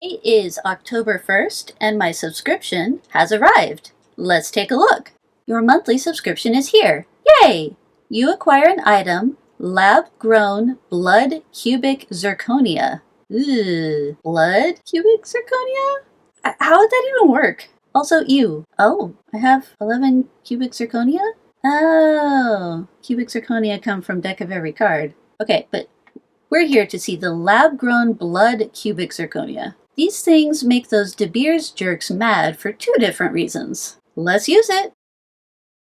It is October 1st and my subscription has arrived. Let's take a look. Your monthly subscription is here. Yay! You acquire an item, lab-grown blood cubic zirconia. Ooh, blood cubic zirconia? How would that even work? Also, ew. Oh, I have 11 cubic zirconia? Oh, cubic zirconia come from deck of every card. Okay, but we're here to see the lab-grown blood cubic zirconia. These things make those De Beers jerks mad for two different reasons. Let's use it!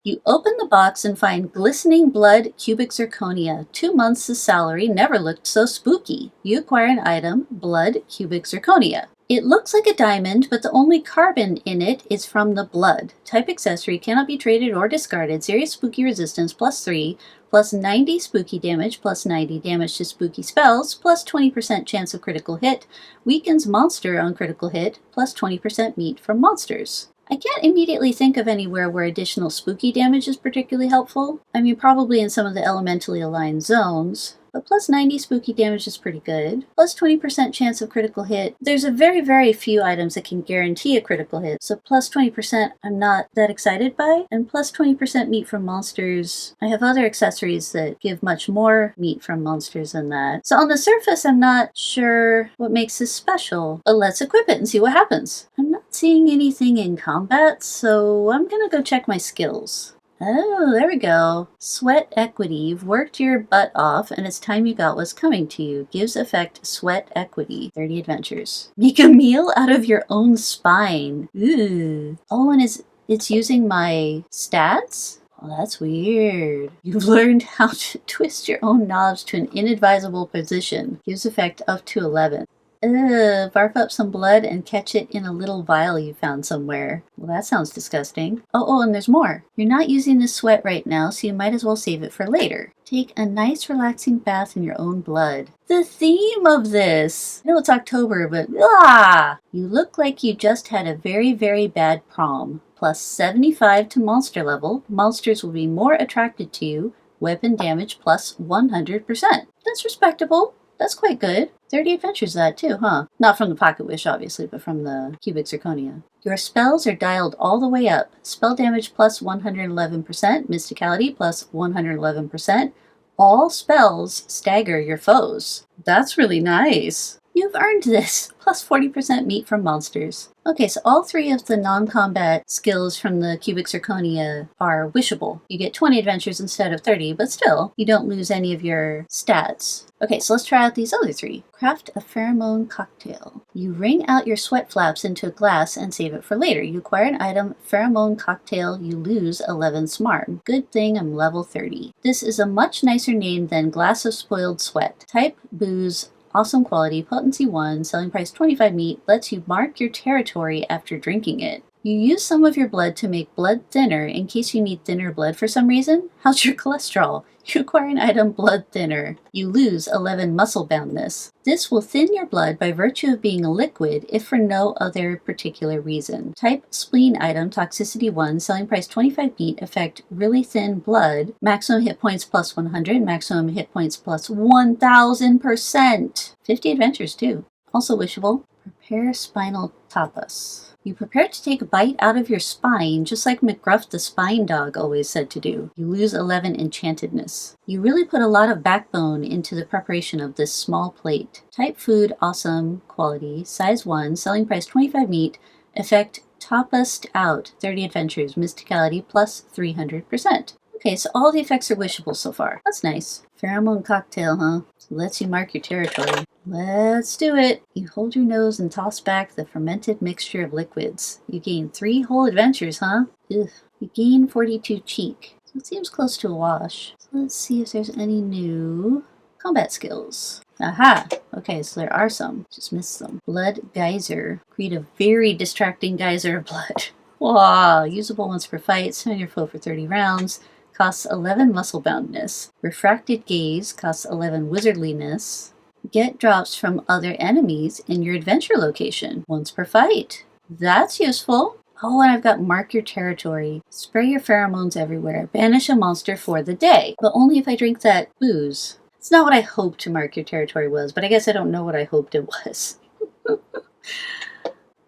You open the box and find glistening blood cubic zirconia. 2 months' salary never looked so spooky. You acquire an item, blood cubic zirconia. It looks like a diamond, but the only carbon in it is from the blood. Type accessory cannot be traded or discarded. Serious spooky resistance +3, plus 90 spooky damage, plus 90 damage to spooky spells, plus 20% chance of critical hit, weakens monster on critical hit, plus 20% meat from monsters. I can't immediately think of anywhere where additional spooky damage is particularly helpful. I mean, probably in some of the elementally aligned zones, but plus 90 spooky damage is pretty good. Plus 20% chance of critical hit. There's a very few items that can guarantee a critical hit, so plus 20% I'm not that excited by, and plus 20% meat from monsters. I have other accessories that give much more meat from monsters than that. So on the surface, I'm not sure what makes this special, but let's equip it and see what happens. I'm not seeing anything in combat, so I'm gonna go check my skills. Oh, there we go. Sweat equity. You've worked your butt off and it's time you got what's coming to you. Gives effect sweat equity. 30 adventures. Make a meal out of your own spine. Ooh. Oh, and it's using my stats? Oh, that's weird. You've learned how to twist your own knobs to an inadvisable position. Gives effect up to 11. Barf up some blood and catch it in a little vial you found somewhere. Well, that sounds disgusting. Oh, and there's more. You're not using this sweat right now, so you might as well save it for later. Take a nice relaxing bath in your own blood. The theme of this! I know it's October, but You look like you just had a very bad prom. Plus 75 to monster level. Monsters will be more attracted to you. Weapon damage plus 100%. That's respectable. That's quite good. 30 adventures of that too, huh? Not from the Pocket Wish, obviously, but from the cubic zirconia. Your spells are dialed all the way up. Spell damage plus 111%, mysticality plus 111%. All spells stagger your foes. That's really nice. You've earned this. Plus 40% meat from monsters. Okay, so all three of the non-combat skills from the cubic zirconia are wishable. You get 20 adventures instead of 30, but still, you don't lose any of your stats. Okay, so let's try out these other three. Craft a pheromone cocktail. You wring out your sweat flaps into a glass and save it for later. You acquire an item, pheromone cocktail, you lose 11 smarm. Good thing I'm level 30. This is a much nicer name than glass of spoiled sweat. Type booze. Awesome quality, potency 1, selling price 25 meat, lets you mark your territory after drinking it. You use some of your blood to make blood thinner in case you need thinner blood for some reason. How's your cholesterol? You acquire an item, blood thinner. You lose 11 muscle boundness. This will thin your blood by virtue of being a liquid, if for no other particular reason. Type spleen item, toxicity 1, selling price 25 meat, effect really thin blood. Maximum hit points plus 100, maximum hit points plus 1000%. 50 adventures too. Also wishable. Prepare spinal tapas. You prepare to take a bite out of your spine, just like McGruff the Spine Dog always said to do. You lose 11 enchantedness. You really put a lot of backbone into the preparation of this small plate. Type food, awesome, quality, size 1, selling price 25 meat, effect tapased out, 30 adventures, mysticality plus 300%. Okay, so all the effects are wishable so far. That's nice. Pheromone cocktail, huh? Lets you mark your territory. Let's do it. You hold your nose and toss back the fermented mixture of liquids. You gain 3 whole adventures, huh? Ugh. You gain 42 cheek. So it seems close to a wash. So let's see if there's any new combat skills. Aha! Okay, so there are some. Just missed them. Blood geyser. Create a very distracting geyser of blood. Wow! Usable once per fight. Summon your foe for 30 rounds. Costs 11 muscle boundness. Refracted gaze costs 11 wizardliness. Get drops from other enemies in your adventure location once per fight. That's useful. Oh, and I've got mark your territory. Spray your pheromones everywhere. Banish a monster for the day, but only if I drink that booze. It's not what I hoped to mark your territory was, but I guess I don't know what I hoped it was.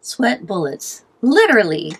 Sweat bullets. Literally.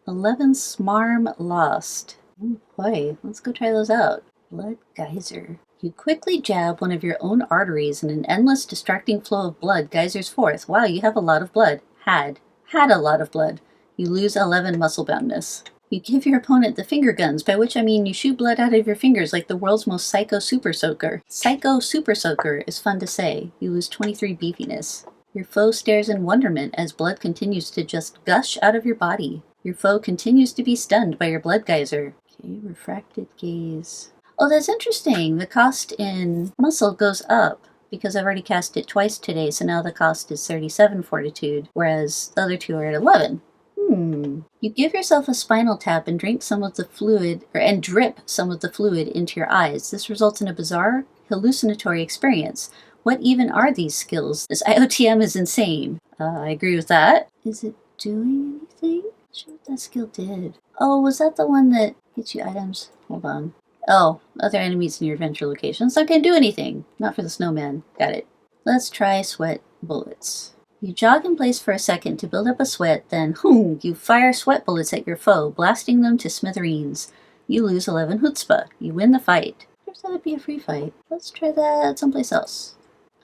11 smarm lost. Oh boy, let's go try those out. Blood geyser. You quickly jab one of your own arteries and an endless distracting flow of blood geysers forth. Wow, you have a lot of blood. Had a lot of blood. You lose 11 muscle boundness. You give your opponent the finger guns, by which I mean you shoot blood out of your fingers like the world's most psycho super soaker. Psycho super soaker is fun to say. You lose 23 beefiness. Your foe stares in wonderment as blood continues to just gush out of your body. Your foe continues to be stunned by your blood geyser. Okay, refracted gaze. Oh, that's interesting. The cost in muscle goes up because I've already cast it twice today, so now the cost is 37 fortitude, whereas the other two are at 11. You give yourself a spinal tap and drink some of the fluid, and drip some of the fluid into your eyes. This results in a bizarre hallucinatory experience. What even are these skills? This IOTM is insane. I agree with that. Is it doing anything? Not sure what that skill did. Oh, was that the one that gets you items? Hold on. Oh, other enemies in your adventure location. It's not going to do anything. Not for the snowman. Got it. Let's try sweat bullets. You jog in place for a second to build up a sweat, then, you fire sweat bullets at your foe, blasting them to smithereens. You lose 11 chutzpah. You win the fight. There's gotta be a free fight. Let's try that someplace else.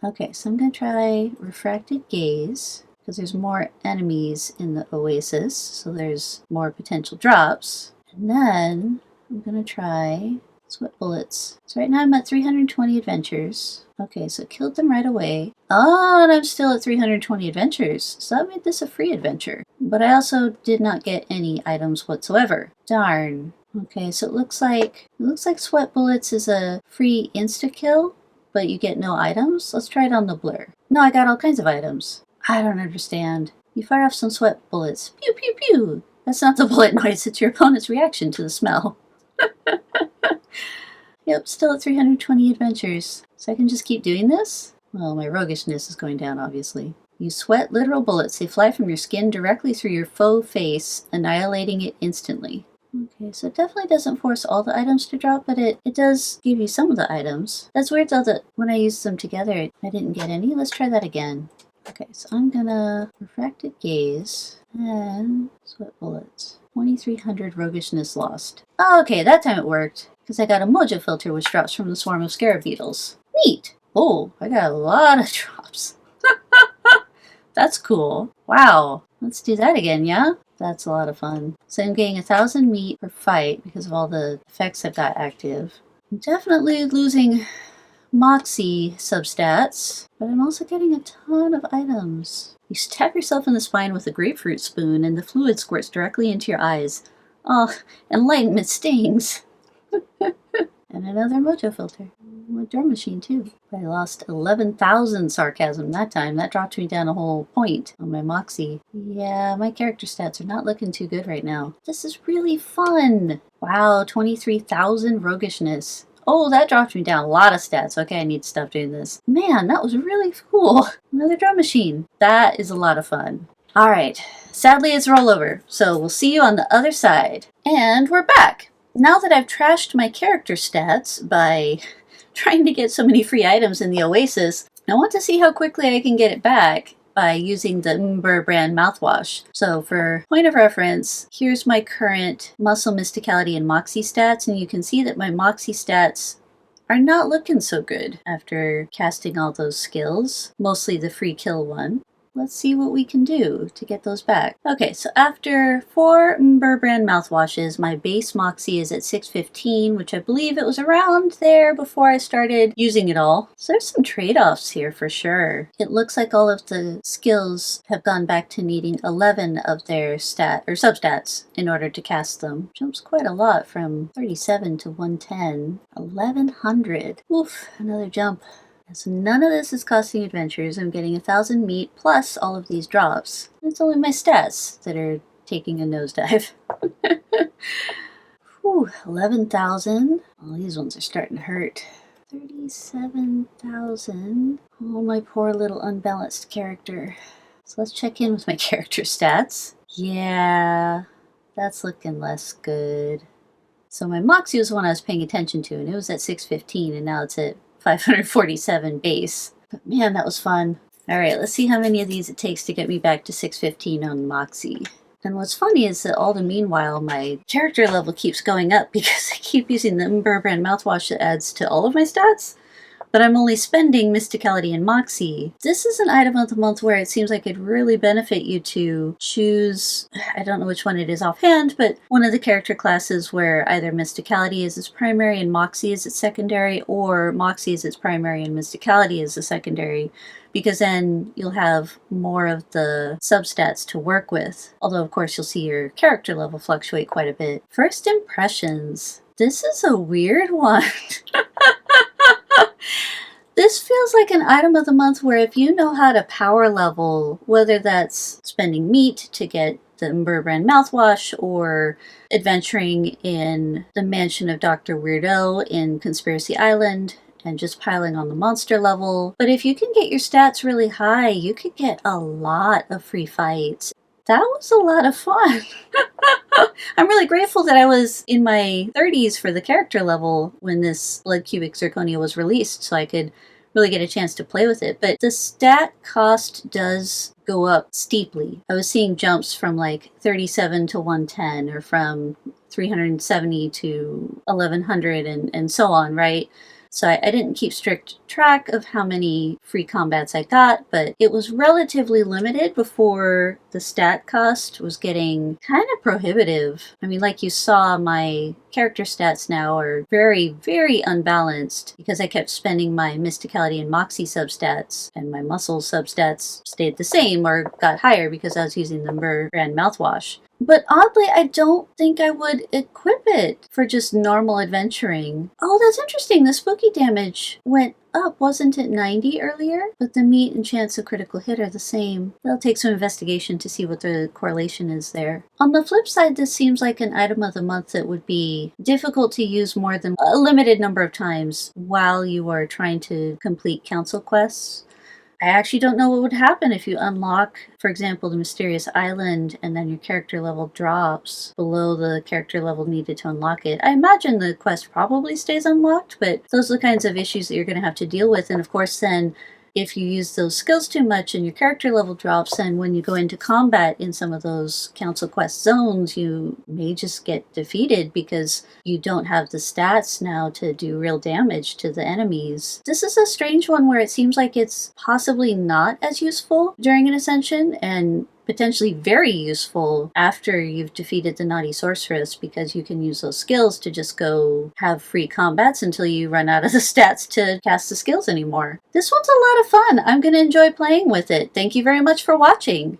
Okay, so I'm going to try refracted gaze, because there's more enemies in the oasis, so there's more potential drops. And then I'm going to try sweat bullets. So right now I'm at 320 adventures. Okay, so killed them right away. Oh, and I'm still at 320 adventures. So that made this a free adventure. But I also did not get any items whatsoever. Darn. Okay, so it looks like sweat bullets is a free insta-kill, but you get no items. Let's try it on the blur. No, I got all kinds of items. I don't understand. You fire off some sweat bullets. Pew, pew, pew. That's not the bullet noise, it's your opponent's reaction to the smell. Yep, still at 320 adventures. So I can just keep doing this? Well, my roguishness is going down, obviously. You sweat literal bullets. They fly from your skin directly through your foe face, annihilating it instantly. Okay, so it definitely doesn't force all the items to drop, but it does give you some of the items. That's weird, though, that when I used them together, I didn't get any. Let's try that again. Okay, so I'm gonna refracted gaze and sweat bullets. 2300 roguishness lost. Oh, okay, that time it worked, because I got a mojo filter which drops from the swarm of scarab beetles. Neat! Oh, I got a lot of drops. That's cool. Wow. Let's do that again, yeah? That's a lot of fun. So I'm getting 1,000 meat per fight because of all the effects I've got active. I'm definitely losing Moxie substats, but I'm also getting a ton of items. You stab yourself in the spine with a grapefruit spoon and the fluid squirts directly into your eyes. Oh, enlightenment stings. And another mojo filter. A door machine too. I lost 11,000 sarcasm that time. That dropped me down a whole point on my Moxie. Yeah, my character stats are not looking too good right now. This is really fun. Wow, 23,000 roguishness. Oh, that dropped me down a lot of stats. Okay, I need to stop doing this. Man, that was really cool. Another drum machine. That is a lot of fun. All right, sadly it's rollover. So we'll see you on the other side. And we're back. Now that I've trashed my character stats by trying to get so many free items in the Oasis, I want to see how quickly I can get it back by using the mmm-brr brand mouthwash. So for point of reference, here's my current muscle, mysticality, and moxie stats, and you can see that my moxie stats are not looking so good after casting all those skills, mostly the free kill one. Let's see what we can do to get those back. Okay, so after 4 mmm-brr brand mouthwashes, my base Moxie is at 615, which I believe it was around there before I started using it all. So there's some trade-offs here for sure. It looks like all of the skills have gone back to needing 11 of their substats in order to cast them. Jumps quite a lot from 37 to 110. 1100. Oof, another jump. So none of this is costing adventures. I'm getting 1,000 meat plus all of these drops. It's only my stats that are taking a nosedive. Whew, 11,000. All these ones are starting to hurt. 37,000. Oh, my poor little unbalanced character. So let's check in with my character stats. Yeah, that's looking less good. So my Moxie was the one I was paying attention to, and it was at 615, and now it's at 547 base. But man, that was fun. Alright, let's see how many of these it takes to get me back to 615 on Moxie. And what's funny is that all the meanwhile, my character level keeps going up because I keep using the mmm-brr brand mouthwash that adds to all of my stats. But I'm only spending Mysticality and Moxie. This is an item of the month where it seems like it'd really benefit you to choose, I don't know which one it is offhand, but one of the character classes where either Mysticality is its primary and Moxie is its secondary, or Moxie is its primary and Mysticality is the secondary, because then you'll have more of the substats to work with. Although, of course, you'll see your character level fluctuate quite a bit. First impressions. This is a weird one. This feels like an item of the month where if you know how to power level, whether that's spending meat to get the mmm-brr brand mouthwash or adventuring in the mansion of Dr. Weirdo in Conspiracy Island and just piling on the monster level. But if you can get your stats really high, you could get a lot of free fights. That was a lot of fun. I'm really grateful that I was in my 30s for the character level when this lead cubic zirconia was released, so I could really get a chance to play with it. But the stat cost does go up steeply. I was seeing jumps from like 37 to 110 or from 370 to 1100 and so on, right? So I didn't keep strict track of how many free combats I got, but it was relatively limited before the stat cost was getting kind of prohibitive. I mean, like you saw, my character stats now are very, very unbalanced because I kept spending my Mysticality and Moxie substats, and my muscle substats stayed the same or got higher because I was using the mmm-brr brand mouthwash. But oddly, I don't think I would equip it for just normal adventuring. Oh, that's interesting. The spooky damage went up. Wasn't it 90 earlier? But the meat and chance of critical hit are the same. That'll take some investigation to see what the correlation is there. On the flip side, this seems like an item of the month that would be difficult to use more than a limited number of times while you are trying to complete council quests. I actually don't know what would happen if you unlock, for example, the mysterious island and then your character level drops below the character level needed to unlock it. I imagine the quest probably stays unlocked, but those are the kinds of issues that you're going to have to deal with. And of course, then if you use those skills too much and your character level drops, then when you go into combat in some of those council quest zones, you may just get defeated because you don't have the stats now to do real damage to the enemies. This is a strange one where it seems like it's possibly not as useful during an ascension and potentially very useful after you've defeated the naughty sorceress, because you can use those skills to just go have free combats until you run out of the stats to cast the skills anymore. This one's a lot of fun. I'm going to enjoy playing with it. Thank you very much for watching.